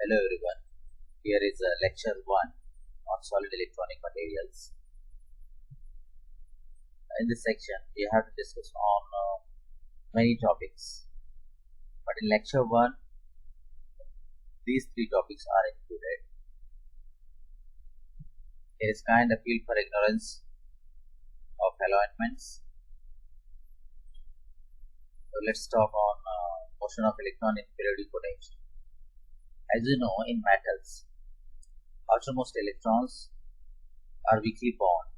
Hello everyone, here is lecture 1 on solid electronic materials. In this section we have to discuss on many topics, but in lecture 1 these 3 topics are included. There is kind appeal for ignorance of alignments. So let's talk on motion of electron in periodic potential. As you know, in metals, outermost electrons are weakly bound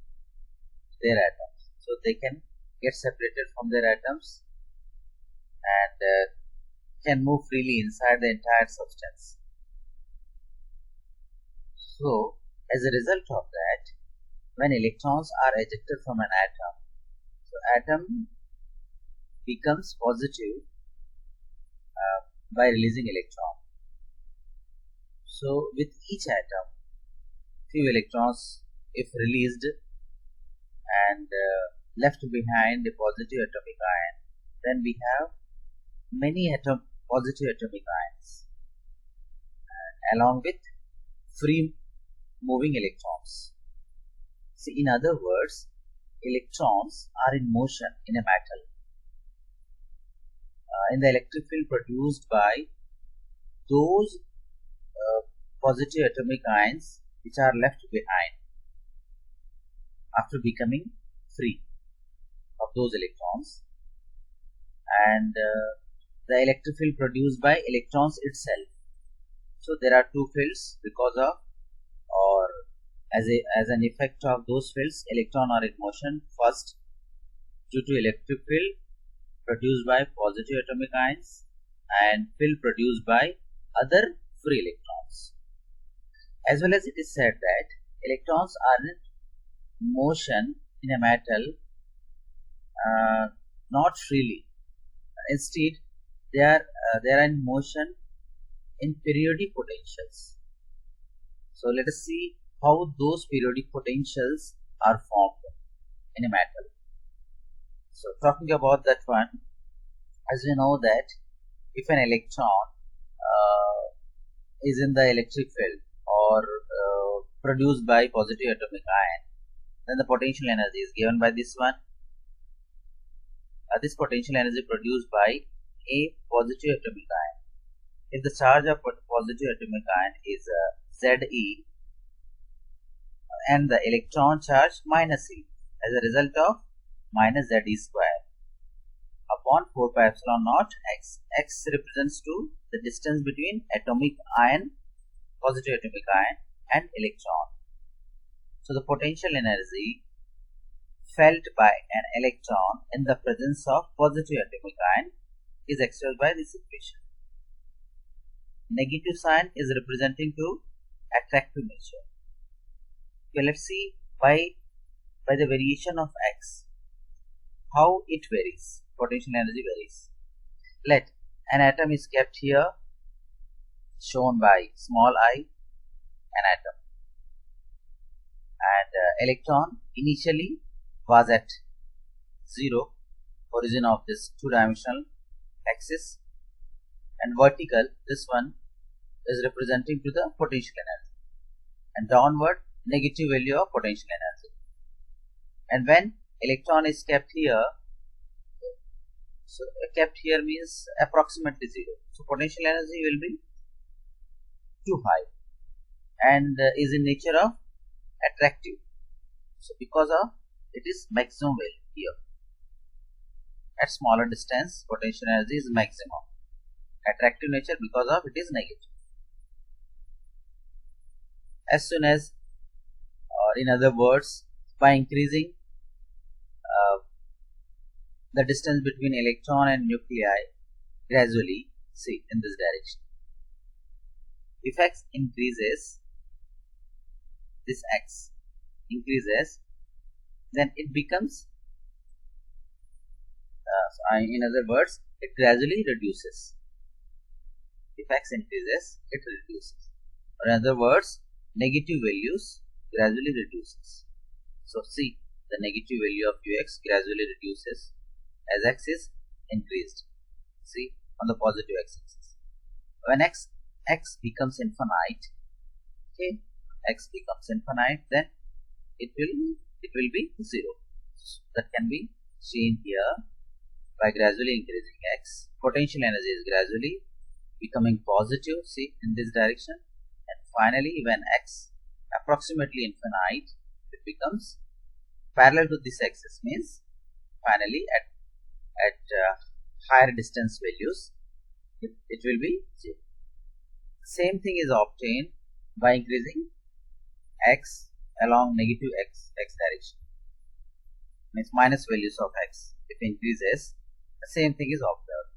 to their atoms, so they can get separated from their atoms and can move freely inside the entire substance. So as a result of that, when electrons are ejected from an atom, so atom becomes positive by releasing electron. So with each atom, few electrons if released and left behind a positive atomic ion, then we have many positive atomic ions along with free moving electrons. See, in other words, electrons are in motion in a metal. In the electric field produced by those positive atomic ions which are left behind after becoming free of those electrons, and the electric field produced by electrons itself. So there are two fields because of, or as an effect of those fields, electrons are in motion. First, due to electric field produced by positive atomic ions and field produced by other free electrons. As well as it is said that electrons are in motion in a metal not freely. Instead, they are in motion in periodic potentials. So let us see how those periodic potentials are formed in a metal. So talking about that one, as we know that if an electron is in the electric field or produced by positive atomic ion, then the potential energy is given by this one. This potential energy produced by a positive atomic ion. If the charge of positive atomic ion is Ze and the electron charge minus E, as a result of minus Ze square upon 4 pi epsilon naught x. X represents to the distance between atomic ion, positive atomic ion, and electron. So the potential energy felt by an electron in the presence of positive atomic ion is expressed by this equation. Negative sign is representing to attractive nature. Okay, let's see by the variation of x how it varies. Potential energy varies. Let an atom is kept here, shown by small I, an atom, and electron initially was at 0, origin of this two-dimensional axis, and vertical, this one is representing to the potential energy, and downward negative value of potential energy. And when electron is kept here, so kept here means approximately 0, so potential energy will be too high and is in nature of attractive. So because of it is maximum value here. At smaller distance, potential energy is maximum. Attractive nature because of it is negative. As soon as, or in other words, by increasing the distance between electron and nuclei gradually, see, in this direction. If x increases, this x increases, then it becomes, in other words, it gradually reduces. If x increases, it reduces. Or in other words, negative values gradually reduces. So see, the negative value of ux gradually reduces as x is increased. See, on the positive x-axis. When x x becomes infinite, okay, x becomes infinite, then it will be 0. That can be seen here by gradually increasing x. Potential energy is gradually becoming positive, see, in this direction, and finally when x approximately infinite, it becomes parallel to this axis, means finally at higher distance values it will be 0. Same thing is obtained by increasing x along negative x direction, means minus values of x. If increases, the same thing is observed.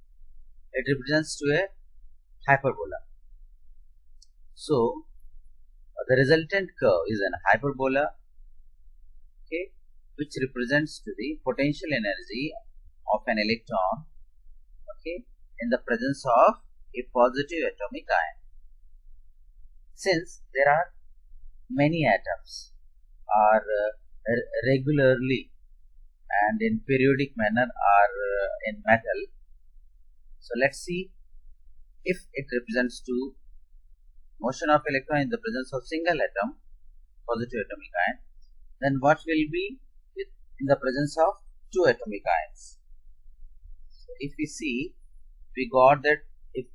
It represents to a hyperbola. So the resultant curve is an hyperbola, okay, which represents to the potential energy of an electron, okay, in the presence of a positive atomic ion. Since there are many atoms are regularly and in periodic manner are in metal, so let's see if it represents to motion of electron in the presence of single atom, positive atomic ion, then what will be in the presence of two atomic ions. So if we see, we got that if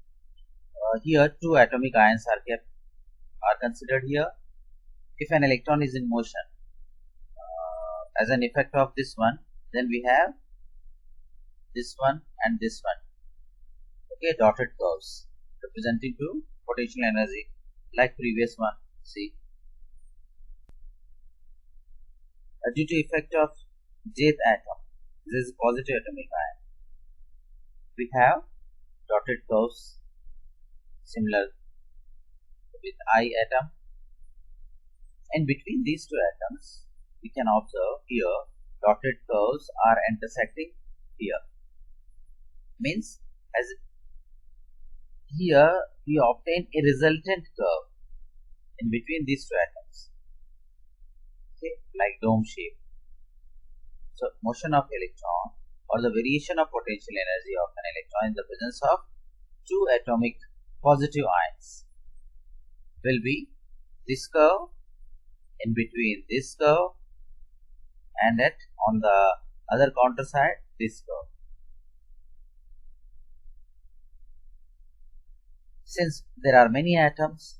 here two atomic ions are considered here. If an electron is in motion as an effect of this one, then we have this one and this one, okay, dotted curves representing to potential energy like previous one. See, due to effect of jth atom, this is positive atomic ion, we have dotted curves similar with I atom, and between these two atoms we can observe here dotted curves are intersecting here, means as here we obtain a resultant curve in between these two atoms, okay, like dome shape. So motion of electron or the variation of potential energy of an electron in the presence of two atomic positive ions will be this curve, in between this curve, and on the other counter side this curve. Since there are many atoms,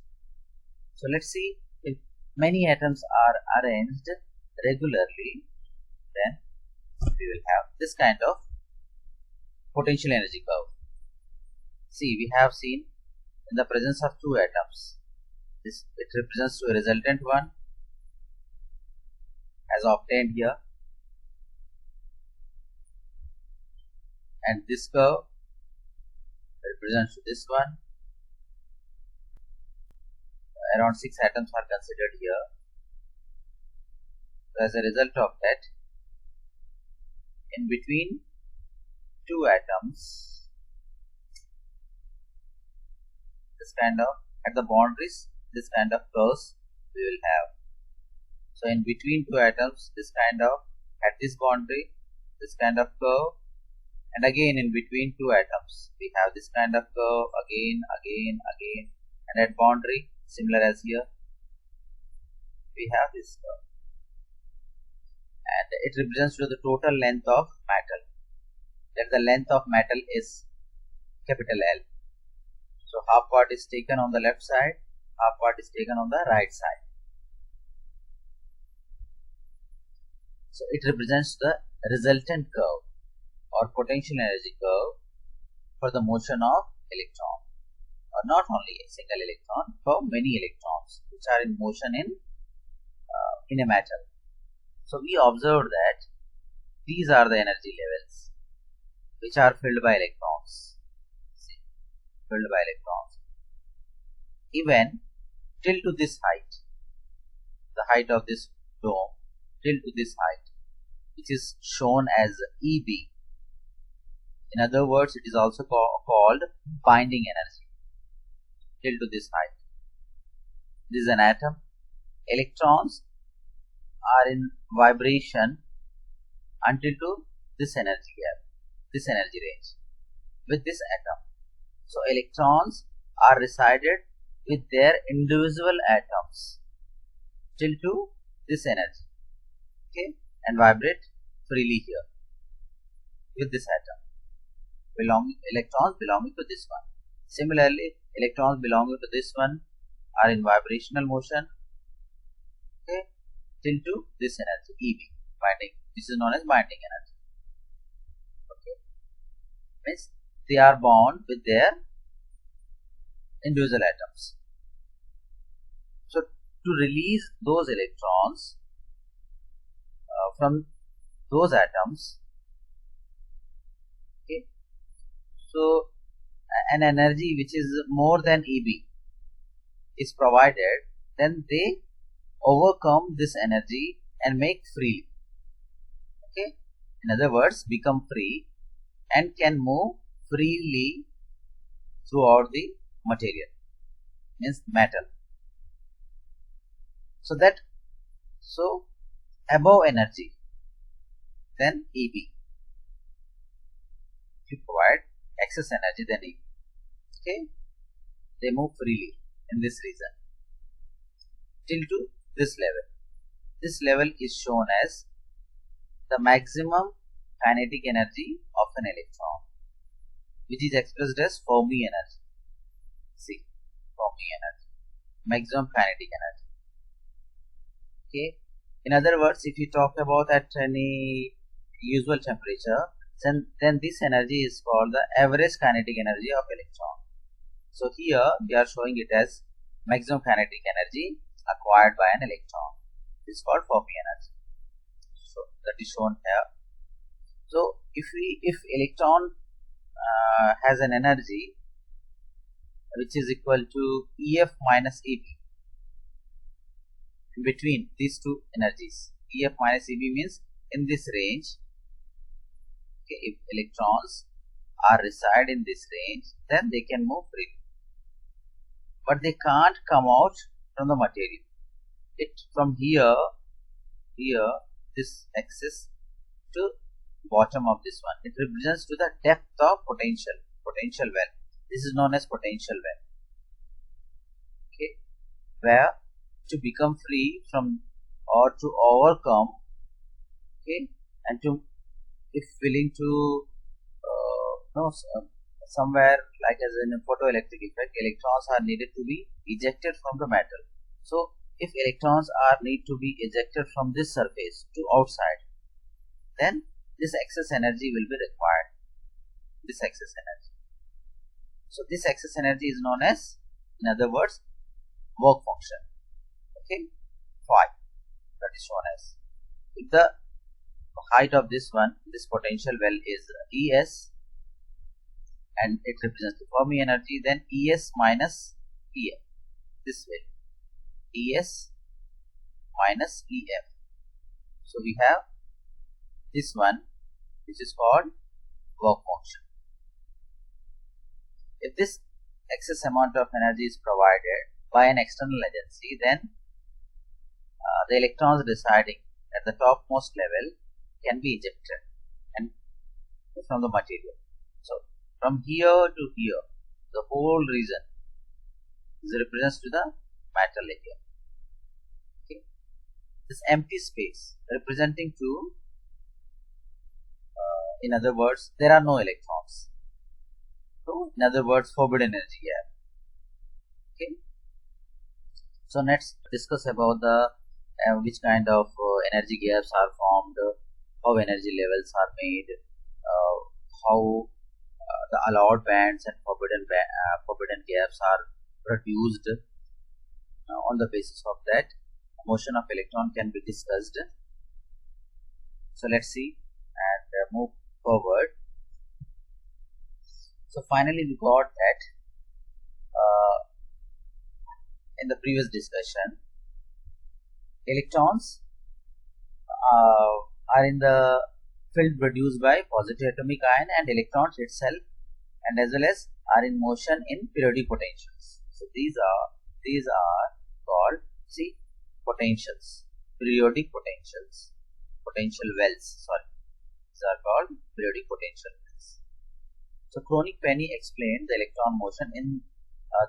so let's see, if many atoms are arranged regularly, then we will have this kind of potential energy curve. See, we have seen in the presence of two atoms, this it represents to a resultant one as obtained here, and this curve represents to this one. Around 6 atoms are considered here. So as a result of that, in between two atoms, this kind of, at the boundaries, this kind of curves we will have. So in between two atoms, this kind of, at this boundary, this kind of curve, and again in between two atoms we have this kind of curve again, and at boundary, similar as here, we have this curve, and it represents to the total length of metal. That the length of metal is capital L. So half part is taken on the left side, half part is taken on the right side. So it represents the resultant curve or potential energy curve for the motion of electron, or not only a single electron, for many electrons which are in motion in a metal. So we observed that these are the energy levels which are filled by electrons. See, filled by electrons. Even till to this height, the height of this dome, till to this height, which is shown as EB. In other words, it is also called binding energy. Till to this height, this is an atom. Electrons are in vibration until to this energy gap, this energy range with this atom. So electrons are resided with their individual atoms till to this energy, okay, and vibrate freely here with this atom. Electrons belonging to this one. Similarly, electrons belonging to this one are in vibrational motion, okay, till to this energy, EB, binding. This is known as binding energy. Okay, means they are bound with their individual atoms. So to release those electrons from those atoms, okay, so an energy which is more than EB is provided, then they overcome this energy and make freely, okay, in other words become free and can move freely throughout the material, means metal. So above energy than EB, to provide excess energy than EB, okay, they move freely in this region till to this level. This level is shown as the maximum kinetic energy of an electron, which is expressed as Fermi energy. See, Fermi energy, maximum kinetic energy. Okay. In other words, if you talk about at any usual temperature, then this energy is called the average kinetic energy of electron. So here we are showing it as maximum kinetic energy acquired by an electron. This is called Fermi energy. So that is shown here. So if electron has an energy which is equal to EF minus EB, in between these two energies, EF minus EB means in this range, okay, if electrons reside in this range, then they can move freely, but they can't come out from the material. From here this axis to bottom of this one, it represents to the depth of potential well. This is known as potential well, okay, where to become free from or to overcome, okay, and to, if willing to somewhere like as in a photoelectric effect, electrons are needed to be ejected from the metal. So if electrons need to be ejected from this surface to outside, then this excess energy will be required, this excess energy. So this excess energy is known as, in other words, work function, okay, phi, that is shown as, if the height of this potential well is ES and it represents the Fermi energy, then ES minus EF, this way, ES minus EF. So we have this one which is called work function. If this excess amount of energy is provided by an external agency, then the electrons residing at the topmost level can be ejected and from the material. So from here to here, the whole region represents to the metal layer. Okay. This empty space representing to, in other words, there are no electrons. So in other words, forbidden energy here. Okay. So let's discuss about the which kind of energy gaps are formed, how energy levels are made, how the allowed bands and forbidden gaps are produced. On the basis of that, motion of electron can be discussed. So let's see and move forward. So finally we got that in the previous discussion, electrons are in the field produced by positive atomic ion and electrons itself, and as well as are in motion in periodic potentials. So these are called, see, potentials, periodic potentials, potential wells, sorry, these are called periodic potential wells. So Kronig-Penny explained the electron motion in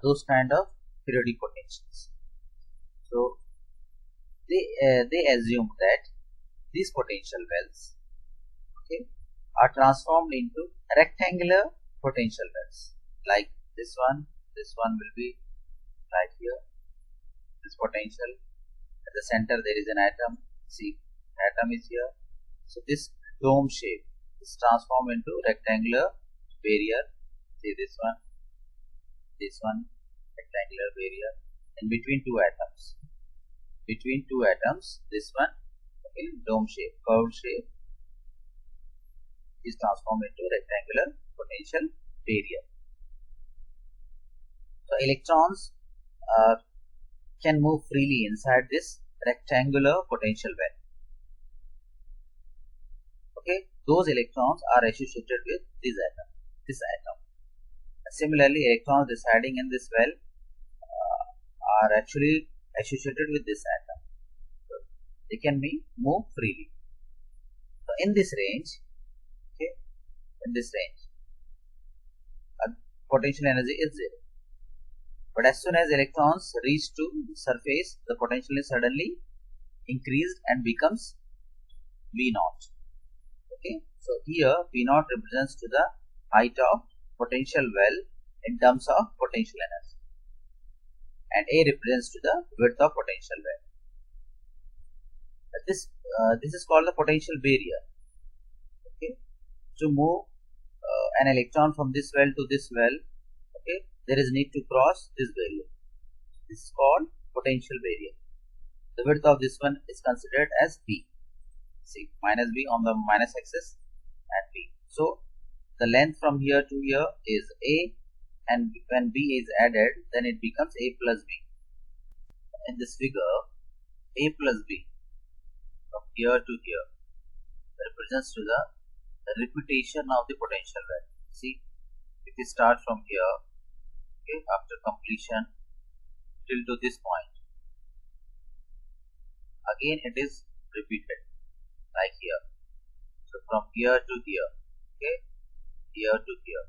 those kind of periodic potentials. So they assume that these potential wells, okay, are transformed into rectangular potential wells like this one. This one will be right here. This potential at the center there is an atom. See, atom is here. So this dome shape is transformed into rectangular barrier. See this one, rectangular barrier, and between two atoms. Between two atoms, this one, okay, dome shape, curved shape is transformed into rectangular potential barrier. So electrons can move freely inside this rectangular potential well. Okay, those electrons are associated with this atom. Similarly, electrons residing in this well are actually associated with this atom. So they can be moved freely. So in this range, okay, potential energy is zero. But as soon as electrons reach to the surface, the potential is suddenly increased and becomes V naught. Okay, so here V naught represents to the height of potential well in terms of potential energy, and A represents to the width of potential well. This is called the potential barrier. Okay, to move an electron from this well to this well, okay, there is need to cross this barrier. This is called potential barrier. The width of this one is considered as B. See, minus B on the minus axis and B. So the length from here to here is A, and when B is added, then it becomes A plus B. In this figure, A plus B from here to here represents to the repetition of the potential well. See, if we start from here, okay, after completion till to this point, again it is repeated like here. So from here to here, okay, here to here,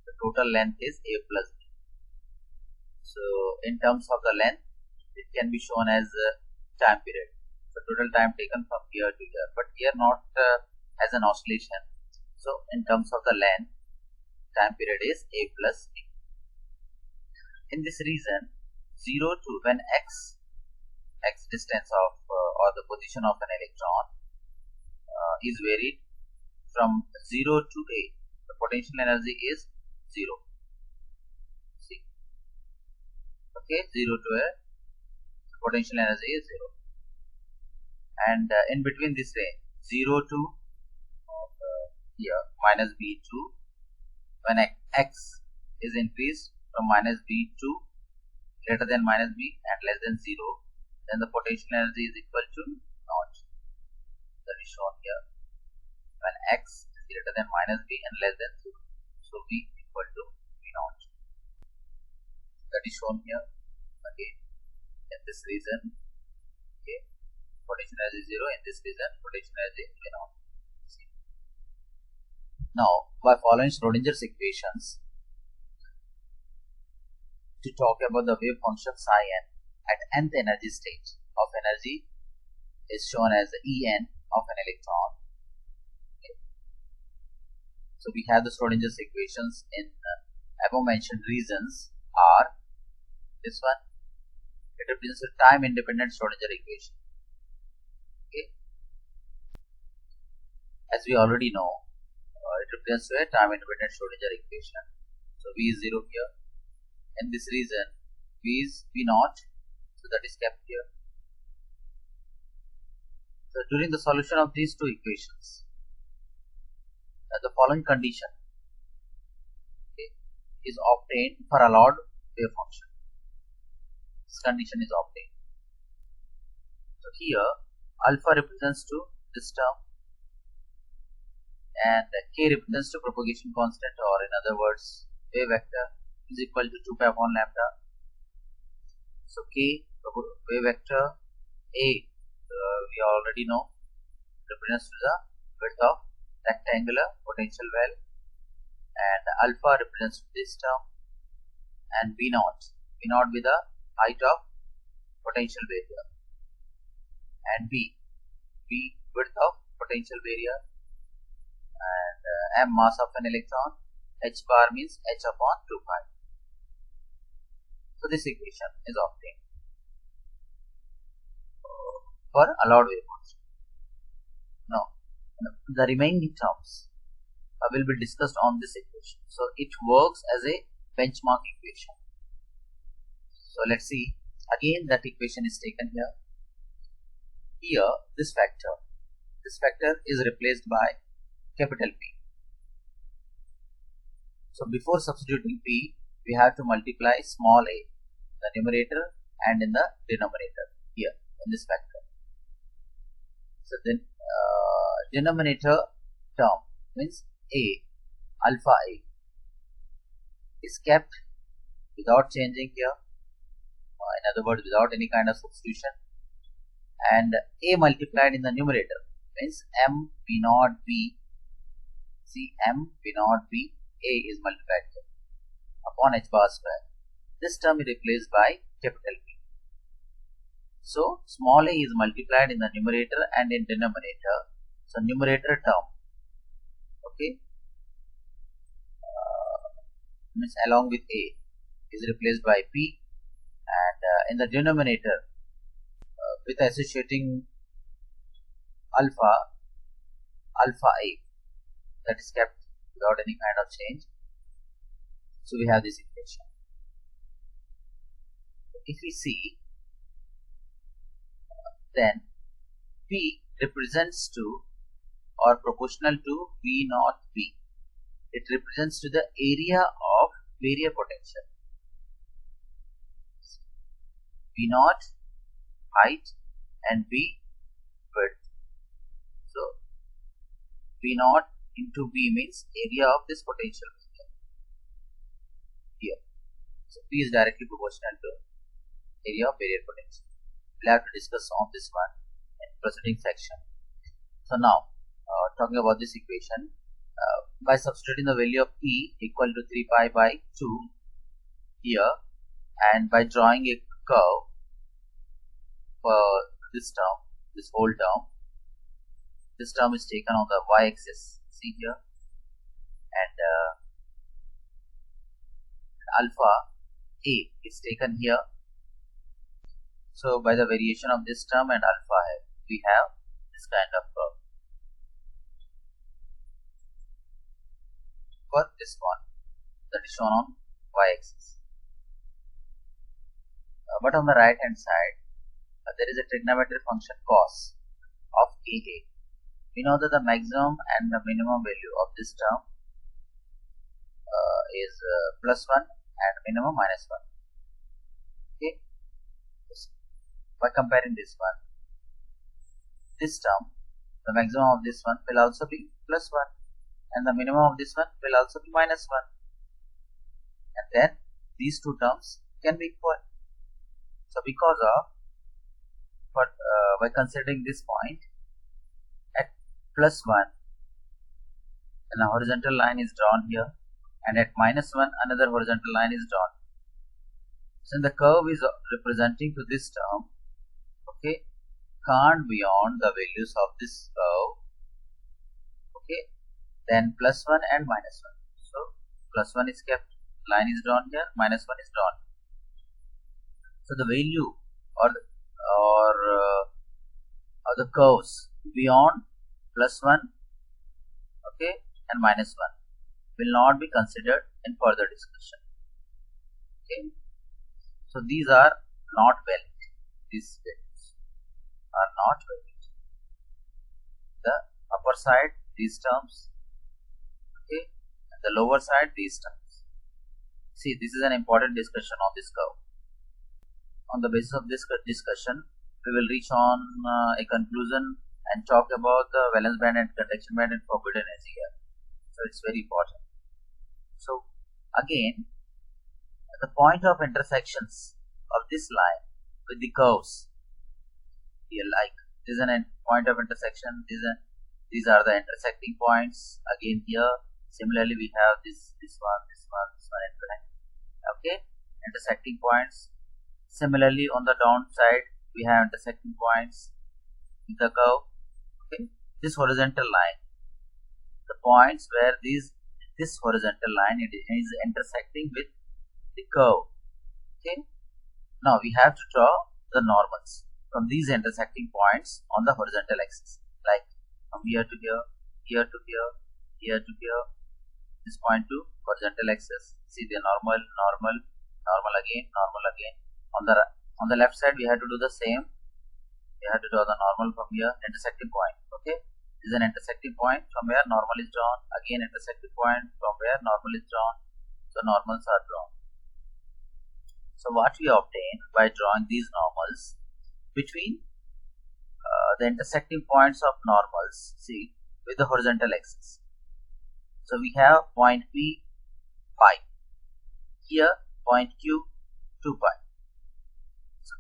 the total length is A plus B. So in terms of the length, it can be shown as time period. So total time taken from here to here, but here not as an oscillation. So in terms of the length, time period is A plus B. In this region, 0 to when x distance of or the position of an electron is varied from 0 to A, the potential energy is 0. See, okay, 0 to A, the potential energy is 0, and in between this range, 0 to here minus B to when x is increased from minus B to greater than minus B and less than 0, then the potential energy is equal to naught. That is shown here when x is greater than minus B and less than 0. So V equal to V naught. That is shown here again in this region. Okay, potential energy is 0. In this region, potential energy is V naught. Now, by following Schrodinger's equations, to talk about the wave function psi n at nth energy state of energy is shown as En of an electron. Okay. So we have the Schrodinger's equations in above mentioned regions are this one. It represents a time independent Schrodinger equation. Okay. As we already know, it represents a time independent Schrodinger equation. So V is 0 here. In this region, V is V naught, so that is kept here. So during the solution of these two equations, the following condition, okay, is obtained for allowed wave function. This condition is obtained. So here, alpha represents to this term, and K represents to propagation constant, or in other words, wave vector is equal to 2 pi upon lambda. So K, wave vector, A, we already know, represents to the width of rectangular potential well, and alpha represents to this term, and V naught. V naught be the height of potential barrier, and V width of potential barrier, and m mass of an electron. H bar means h upon 2 pi. So this equation is obtained for allowed wave function. Now the remaining terms will be discussed on this equation. So it works as a benchmark equation. So let's see again that equation is taken here. Here this factor is replaced by capital P. So before substituting P, we have to multiply small a in the numerator and in the denominator here in this factor. So then denominator term means a, alpha a, is kept without changing here, in other words without any kind of substitution, and a multiplied in the numerator means m v naught b. See, m v naught b, a is multiplied here upon h bar square. This term is replaced by capital P. So small a is multiplied in the numerator and in denominator. So numerator term, okay, means along with a is replaced by P, and in the denominator with associating alpha a, that is kept without any kind of change. So we have this equation. If we see, then P represents to or proportional to V naught B. It represents to the area of barrier potential. V naught height and V width. So V naught into B means area of this potential here. So P is directly proportional to area of barrier potential. We'll have to discuss on this one in proceeding section. So now talking about this equation, by substituting the value of P equal to 3 pi by 2 here, and by drawing a curve for this term, this whole term, this term is taken on the y-axis, see here, and alpha a is taken here. So by the variation of this term and alpha we have this kind of curve for this one that is shown on y-axis. But on the right hand side there is a trigonometric function cos of AA. We know that the maximum and the minimum value of this term is plus 1 and minimum minus 1. Okay. By comparing this one, this term, the maximum of this one will also be plus 1 and the minimum of this one will also be minus 1, and then these two terms can be equal. So because of by considering this point at plus 1, and a horizontal line is drawn here, and at minus 1 another horizontal line is drawn. So the curve is representing to this term, okay, can't beyond the values of this curve, okay, then plus 1 and minus 1. So plus 1 is kept, line is drawn here, minus 1 is drawn. So the value or the curves beyond plus 1, okay, and minus 1 will not be considered in further discussion. Okay, so these are not valid. These values are not valid. The upper side these terms, okay, and the lower side these terms. See, this is an important discussion on this curve. On the basis of this discussion, we will reach on a conclusion and talk about the valence band and conduction band and forbidden energy here. So it's very important. So again, the point of intersections of this line with the curves here, like this is a point of intersection, these are the intersecting points. Again here, similarly we have this one, and okay. intersecting points. Similarly, on the downside, we have intersecting points with the curve. Okay, this horizontal line, the points where this horizontal line is intersecting with the curve. Okay, now we have to draw the normals from these intersecting points on the horizontal axis, like from here to here, here to here, here to here, this point to horizontal axis. See the normal, normal, normal again, normal again. On the left side, we have to do the same. We have to draw the normal from here, intersecting point. Okay, this is an intersecting point from where normal is drawn. Again, intersecting point from where normal is drawn. So normals are drawn. So what we obtain by drawing these normals between the intersecting points of normals, see, with the horizontal axis. So we have point P, pi. Here, point Q, 2 pi. So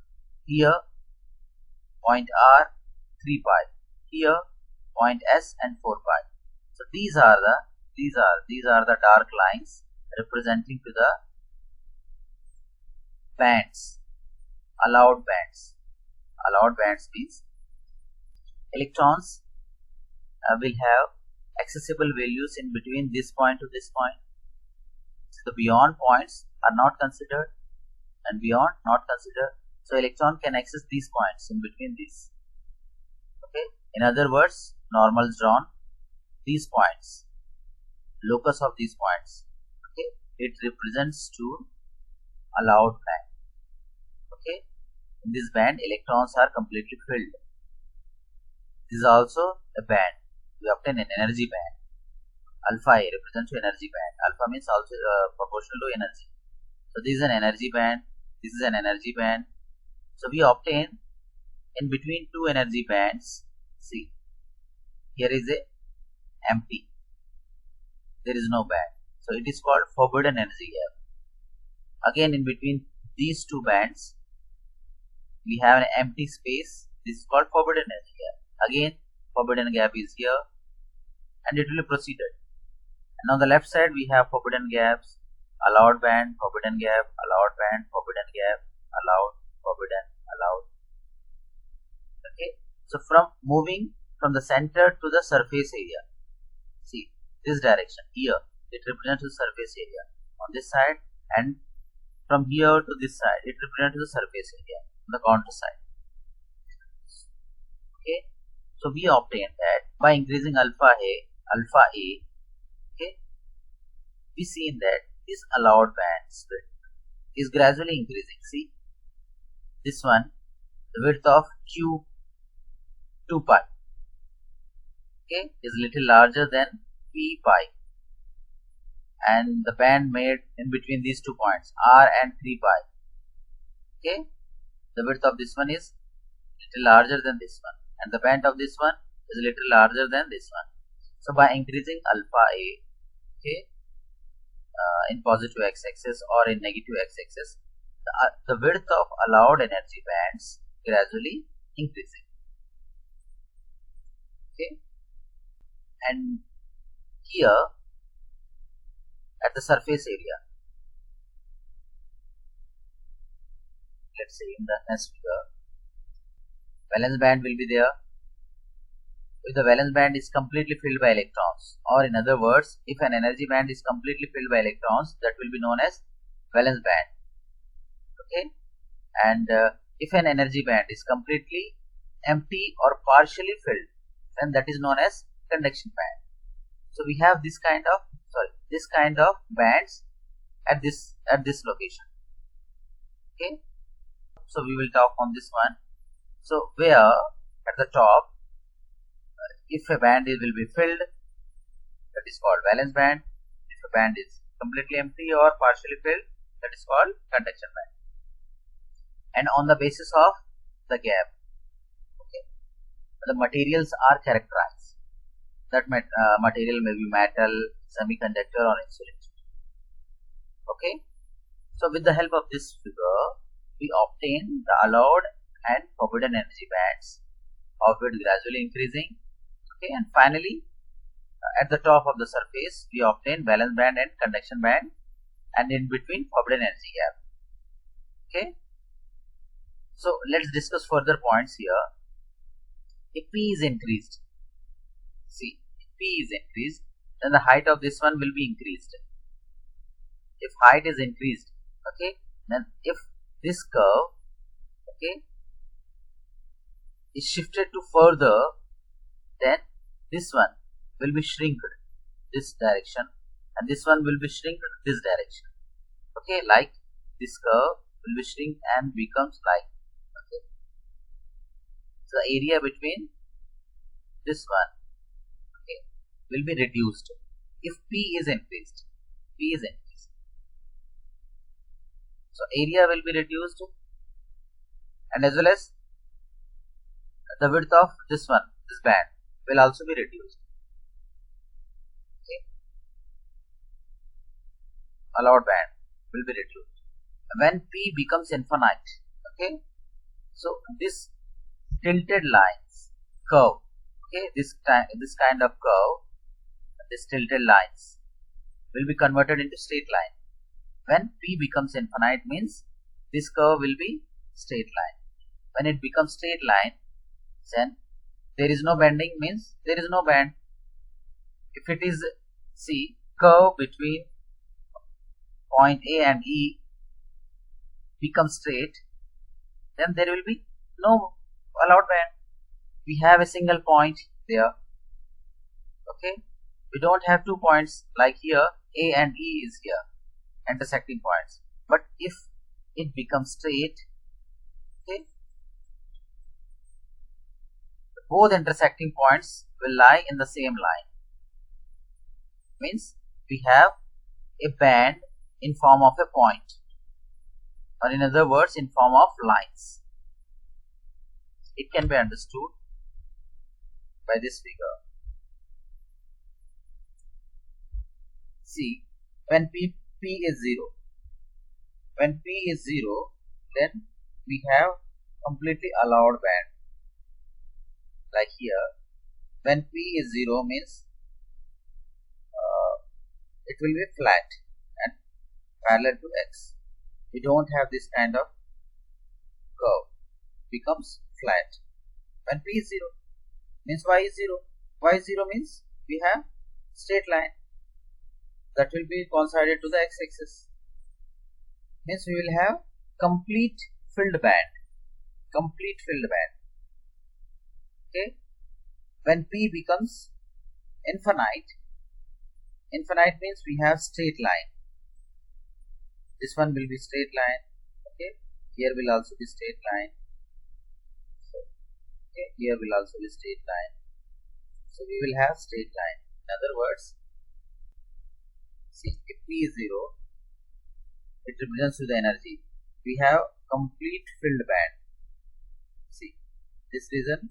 here, point R, 3 pi. Here, point S and 4 pi. So these are the dark lines representing to the bands, allowed bands. Allowed bands means electrons will have accessible values in between this point to this point. So the beyond points are not considered and beyond not considered. So electron can access these points in between these. Okay. In other words, normals drawn, these points, locus of these points. Okay. It represents to allowed band. Okay. In this band, electrons are completely filled. This is also a band. We obtain an energy band. Alpha A represents to energy band. Alpha means also proportional to energy. So this is an energy band. This is an energy band. So we obtain in between two energy bands. See, here is a empty. There is no band. So it is called forbidden energy gap. Again, in between these two bands, we have an empty space. This is called forbidden energy gap. Again, forbidden gap is here, and it will be proceeded. And on the left side, we have forbidden gaps, allowed band, forbidden gap, allowed band, forbidden gap, allowed, forbidden, allowed. Okay. So from moving from the center to the surface area, see this direction here, it represents the surface area on this side, and from here to this side, it represents the surface area on the counter side. Okay. So we obtain that by increasing alpha A, okay, we see that this allowed band width is gradually increasing. See, this one, the width of Q 2 pi, okay, is little larger than P pi, and the band made in between these 2 points R and 3 pi. Okay, the width of this one is little larger than this one, and the band of this one is little larger than this one. So by increasing alpha A, okay, in positive x-axis or in negative x-axis, the width of allowed energy bands gradually increasing. Okay, and here at the surface area, let's say in the next figure, valence band will be there. If the valence band is completely filled by electrons, or in other words, if an energy band is completely filled by electrons, that will be known as valence band. Okay, and if an energy band is completely empty or partially filled, then that is known as conduction band. So we have this kind of bands at this location. Okay, so we will talk on this one. So where at the top, if a band will be filled, that is called valence band. If a band is completely empty or partially filled, that is called conduction band. And on the basis of the gap, okay, the materials are characterized. That material may be metal, semiconductor, or insulator. Okay, so with the help of this figure, we obtain the allowed and forbidden energy bands of it gradually increasing. Okay, and finally at the top of the surface we obtain valence band and conduction band, and in between forbidden energy gap. Okay, so let's discuss further points here. If P is increased, see, if P is increased, then the height of this one will be increased. If height is increased, okay, then if this curve, okay, is shifted to further, then this one will be shrinked this direction and this one will be shrinked this direction. Okay, like this curve will be shrink and becomes like, okay, so the area between this one, okay, will be reduced if P is increased. P is increased, so area will be reduced and as well as the width of this one, this band, will also be reduced. Okay, allowed band will be reduced when P becomes infinite. Okay, so this tilted lines curve, okay, this kind of curve, this tilted lines will be converted into straight line. When P becomes infinite means this curve will be straight line. When it becomes straight line, then there is no bending means there is no band. If it is, see, curve between point A and E becomes straight, then there will be no allowed band. We have a single point there. Okay, we don't have 2 points like here. A and E is here, intersecting points. But if it becomes straight, okay, both intersecting points will lie in the same line. Means we have a band in form of a point, or in other words, in form of lines. It can be understood by this figure. See, when P is 0, when P is 0, then we have completely allowed band. Like here, when P is 0 means it will be flat and parallel to X. We don't have this kind of curve, becomes flat. When P is 0 means Y is 0. Y is 0 means we have straight line that will be coincided to the X-axis. Means we will have complete filled band. Complete filled band. Okay. When P becomes infinite, infinite means we have straight line. This one will be straight line. Okay. Here will also be straight line. So, okay. Here will also be straight line. So we will have straight line. In other words, see, if P is 0, it represents to the energy. We have complete filled band. See, this reason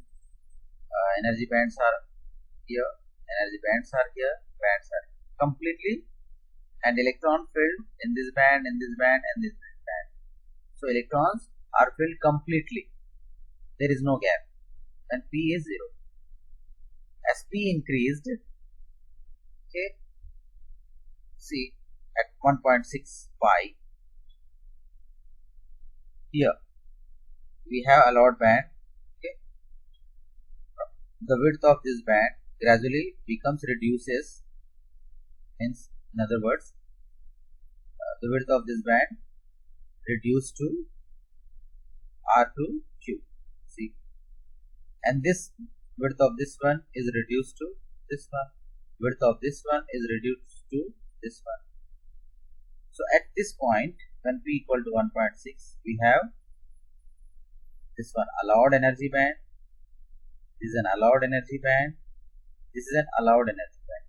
energy bands are here, energy bands are here, bands are completely, and electron filled in this band, in this band, and this band. So electrons are filled completely. There is no gap. And P is 0. As P increased, okay, see, at 1.6 pi, here we have allowed band. Okay, the width of this band gradually reduces. Hence, in other words, the width of this band reduced to R to Q. See, and this width of this one is reduced to this one. Width of this one is reduced to this one. So at this point, when P equal to 1.6, we have this one allowed energy band. This is an allowed energy band. This is an allowed energy band.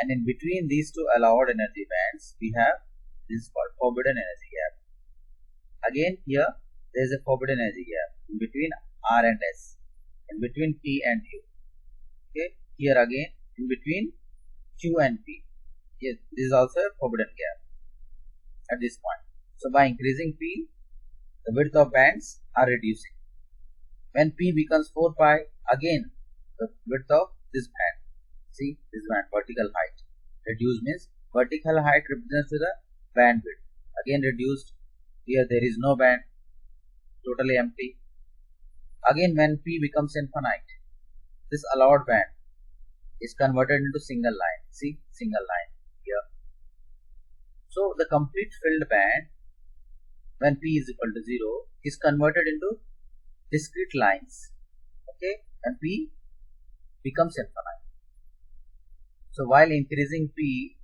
And in between these two allowed energy bands, we have this is called forbidden energy gap. Again, here there is a forbidden energy gap in between R and S, in between P and Q. Okay, here again in between Q and P. Yes, this is also a forbidden gap at this point. So by increasing P, the width of bands are reducing. When P becomes 4 pi, again the width of this band, see this band, vertical height, reduced means vertical height represents to the band width, again reduced Here there is no band, totally empty. Again, when P becomes infinite, this allowed band is converted into single line. See, single line here. So the complete filled band when P is equal to 0 is converted into discrete lines. Okay, and P becomes infinite. So while increasing P,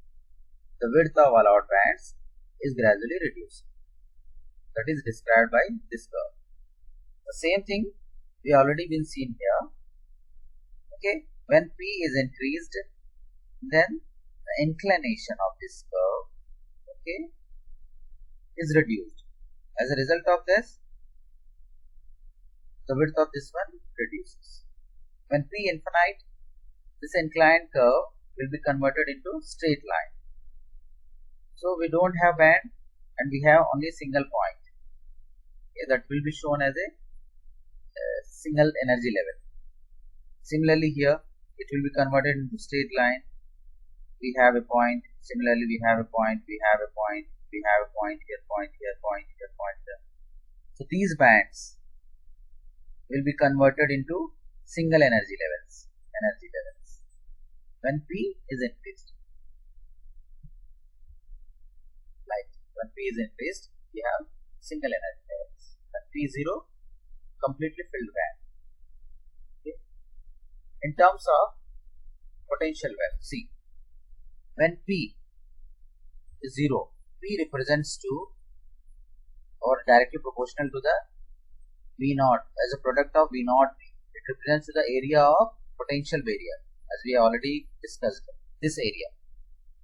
the width of allowed bands is gradually reduced. That is described by this curve. The same thing we already been seen here. Okay, when P is increased, then the inclination of this curve, okay, is reduced. As a result of this, the width of this one reduces. When P infinite, this inclined curve will be converted into straight line. So we don't have band and we have only single point. Okay, that will be shown as a single energy level. Similarly here, it will be converted into straight line. We have a point. Similarly, we have a point. We have a point. We have a point here, point here, point here, point here. So these bands will be converted into single energy levels. When P is increased. Like when P is increased, we have single energy levels. When P0, completely filled band. Okay. In terms of potential well, see, when P is 0, P represents to or directly proportional to the V0 as a product of V0 P. It represents the area of potential barrier, as we already discussed. This area,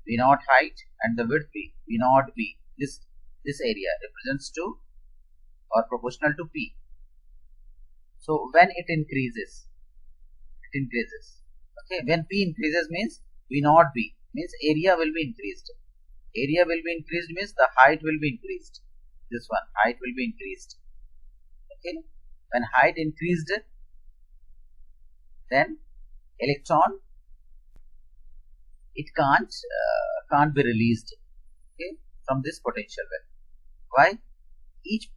V0 height and the width P, V0 B. This area represents to or proportional to P. So when it increases. Okay, when P increases means V0 B means area will be increased. Area will be increased means the height will be increased. This one, height will be increased. Okay, when height increased, then electron it can't be released, okay, from this potential well. Why?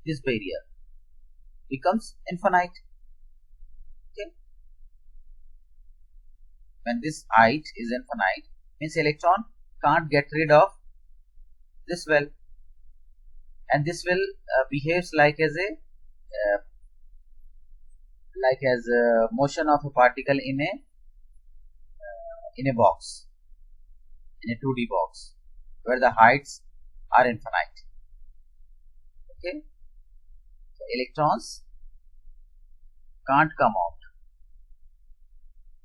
This barrier becomes infinite. Okay, when this height is infinite means electron can't get rid of this well, and this well behaves like as a motion of a particle in a box, in a 2D box where the heights are infinite. Okay, so electrons can't come out.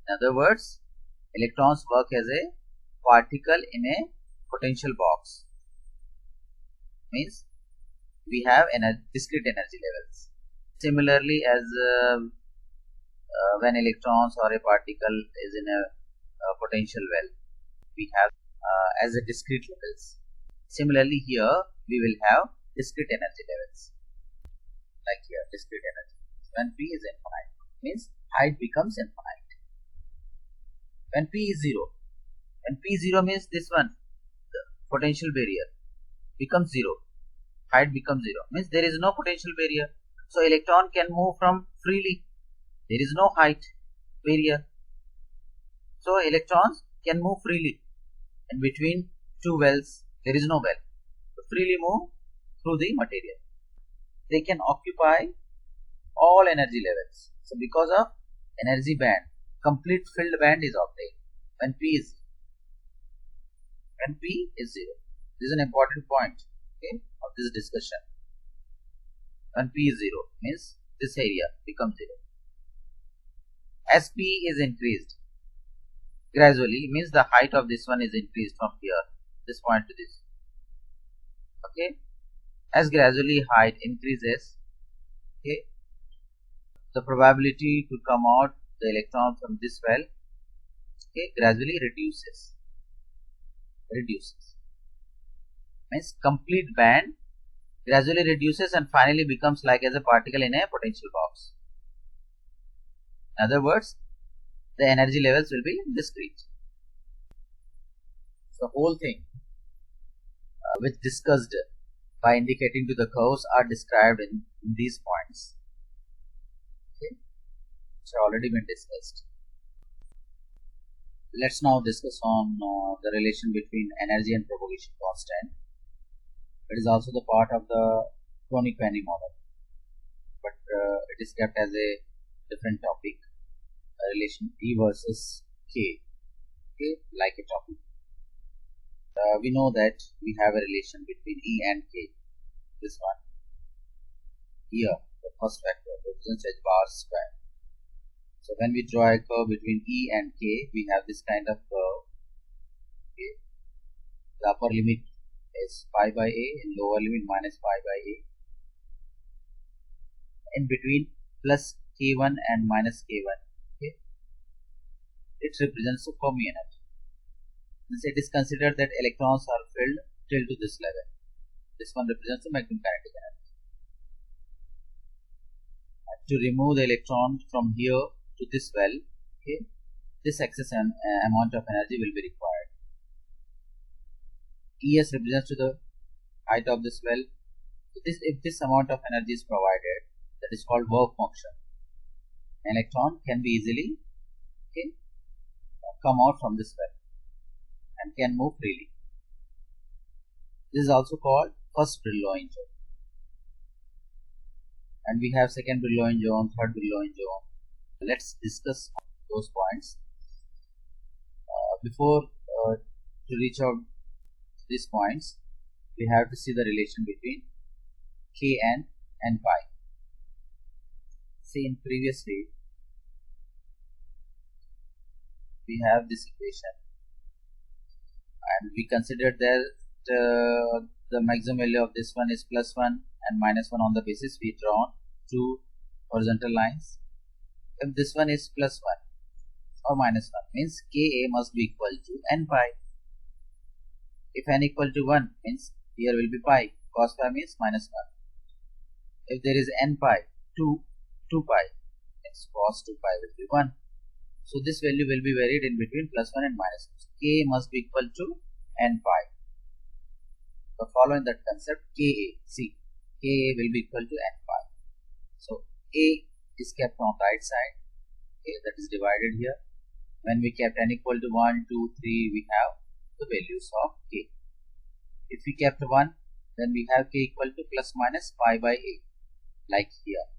In other words, electrons work as a particle in a potential box. Means we have discrete energy levels. Similarly, as when electrons or a particle is in a potential well, we have as a discrete levels. Similarly, here we will have discrete energy levels. Like here, discrete energy. When P is infinite, means height becomes infinite. When P is 0, when P0 means this one, the potential barrier becomes 0, height becomes 0, means there is no potential barrier. So electron can move from freely. There is no height barrier. So electrons can move freely. And between two wells, there is no well. So freely move through the material. They can occupy all energy levels. So because of energy band, complete filled band is obtained when P is 0. This is an important point, okay, of this discussion. When P is 0 means this area becomes 0. As P is increased gradually means the height of this one is increased from here, this point to this. Okay, as gradually height increases, okay, the probability to come out the electron from this well, okay, gradually reduces. Means complete band gradually reduces and finally becomes like as a particle in a potential box. In other words, the energy levels will be discrete. The whole thing which discussed by indicating to the curves are described in these points, okay, which have already been discussed. Let's now discuss on the relation between energy and propagation constant. It is also the part of the Kronig-Penny model, but it is kept as a different topic, a relation E versus K, okay, like a topic. We know that we have a relation between E and K. This one here, the first vector represents h bar square. So when we draw a curve between E and K, we have this kind of curve. Okay. The upper limit is pi by a and lower limit minus pi by a. In between plus K1 and minus K1. Okay. It represents the Fermi energy. Since it is considered that electrons are filled till to this level. This one represents the maximum kinetic energy. And to remove the electron from here to this well, okay, this excess amount of energy will be required. ES represents to the height of this well. So if this amount of energy is provided, that is called work function. An electron can be easily, okay, come out from this well and can move freely. This is also called first Brillouin zone. And we have second Brillouin zone, third Brillouin zone. Let's discuss those points. Before to reach out to these points, we have to see the relation between K and pi. See, in previously we have this equation, and we considered that the maximum value of this one is plus 1 and minus 1 on the basis we drawn two horizontal lines. If this one is plus 1 or minus 1, means Ka must be equal to n pi. If n equal to 1, means here will be pi. Cos pi means minus 1. If there is n pi, 2 pi, means cos 2 pi will be 1. So this value will be varied in between plus 1 and minus 1. So K must be equal to n pi. So following that concept, Ka will be equal to n pi. So A is kept on right side, okay, that is divided here. When we kept n equal to 1, 2, 3, we have the values of K. If we kept 1, then we have K equal to plus minus pi by a, like here.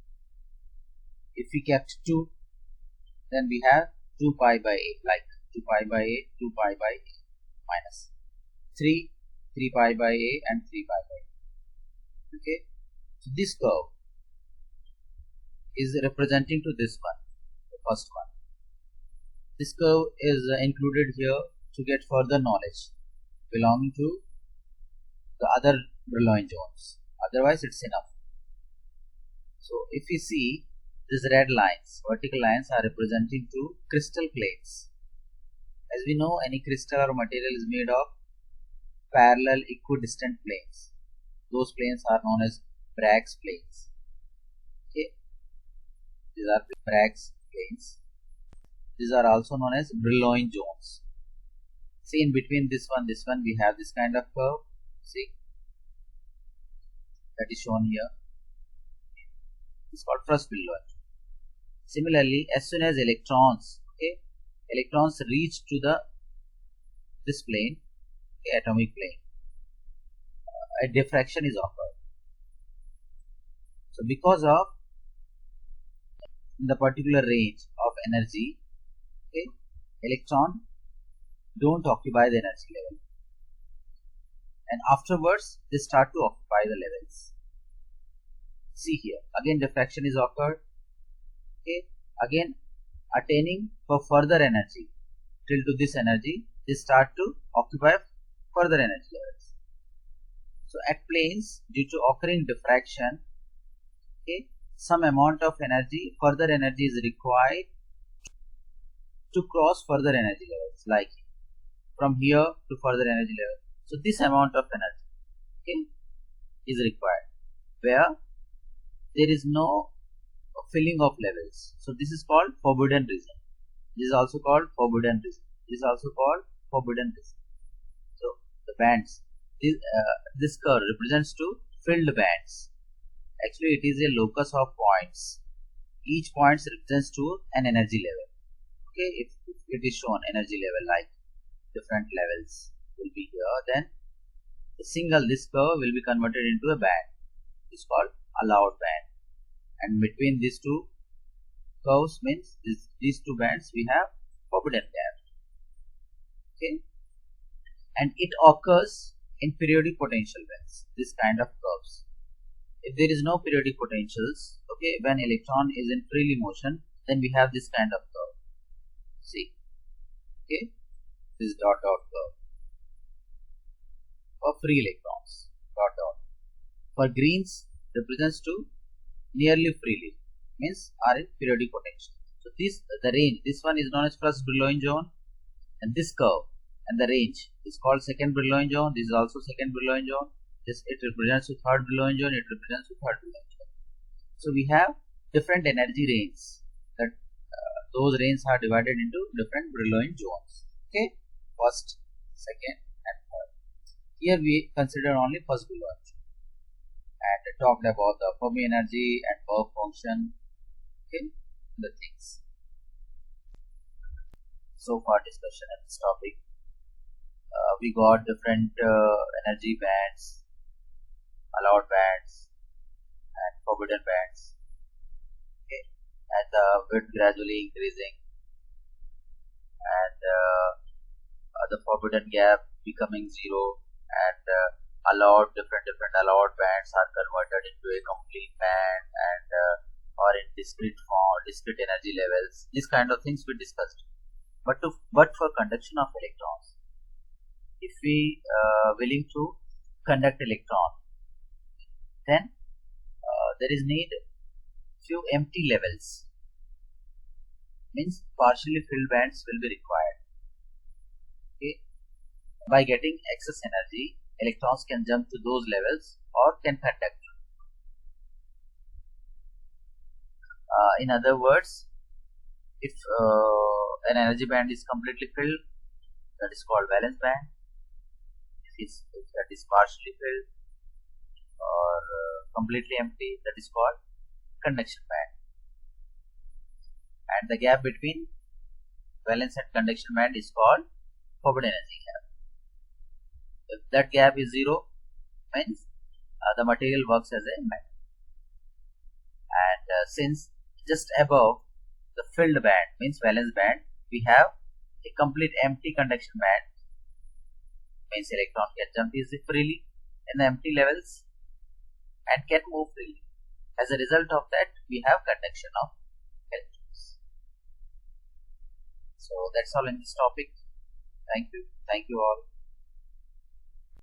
If we kept 2, then we have 2 pi by a, like 2 pi by a, 2 pi by a, minus 3 pi by a and 3 pi by a. Okay, so this curve is representing to this one, the first one. This curve is included here to get further knowledge belonging to the other Brillouin zones. Otherwise, it's enough. So, if we see these red lines, vertical lines are representing to crystal plates. As we know, any crystal or material is made of parallel equidistant planes. Those planes are known as Bragg's planes. Okay. These are Bragg's planes. These are also known as Brillouin zones. See, in between this one, we have this kind of curve. See, that is shown here. It's called first Brillouin. Similarly, as soon as electrons reach to this plane, okay, atomic plane, a diffraction is occurred. So, because of the particular range of energy, okay, electron don't occupy the energy level, and afterwards they start to occupy the levels. See here, again diffraction is occurred, okay, again attaining for further energy till to this energy, they start to occupy further energy levels. So at planes, due to occurring diffraction, okay, some amount of energy, further energy is required to cross further energy levels, like from here to further energy level. So this amount of energy, okay, is required where there is no filling of levels. So this is called forbidden region. This is also called forbidden region. This is also called forbidden region. So the bands, this curve represents to filled bands. Actually, it is a locus of points. Each point represents to an energy level. Okay, if it is shown energy level like different levels will be here, then this curve will be converted into a band. It's called allowed band. And between these two curves means these two bands we have forbidden gap. Okay, and it occurs in periodic potential bands. This kind of curves. If there is no periodic potentials, okay, when electron is in freely motion, then we have this kind of curve. See, okay, this dot curve for free electrons. Dot. For greens represents to nearly freely, means are in periodic potential. So the range. This one is known as first Brillouin zone, and this curve and the range is called second Brillouin zone. This is also second Brillouin zone. It represents to third Brillouin zone. It represents to third Brillouin zone. So we have different energy ranges. That those ranges are divided into different Brillouin zones. Okay, first, second, and third. Here we consider only first Brillouin zone and talked about the Fermi energy and work function. Okay, the things. So far discussion on this topic. We got different energy bands, allowed bands, and forbidden bands. Okay, and the width gradually increasing, and the forbidden gap becoming zero, and different allowed bands are converted into a complete band, and or in discrete form, discrete energy levels. These kind of things we discussed. But for conduction of electrons, if we willing to conduct electron, then there is need few empty levels, means partially filled bands will be required. Okay, by getting excess energy, electrons can jump to those levels or can conduct. In other words, if an energy band is completely filled, that is called valence band. If that is partially filled or completely empty, that is called conduction band. And the gap between valence and conduction band is called forbidden energy gap. If that gap is zero, means the material works as a magnet. And since just above the filled band, means valence band, we have a complete empty conduction band, means electron can jump easily freely in the empty levels and can move freely. As a result of that, we have conduction of electrons. So that's all in this topic. Thank you all.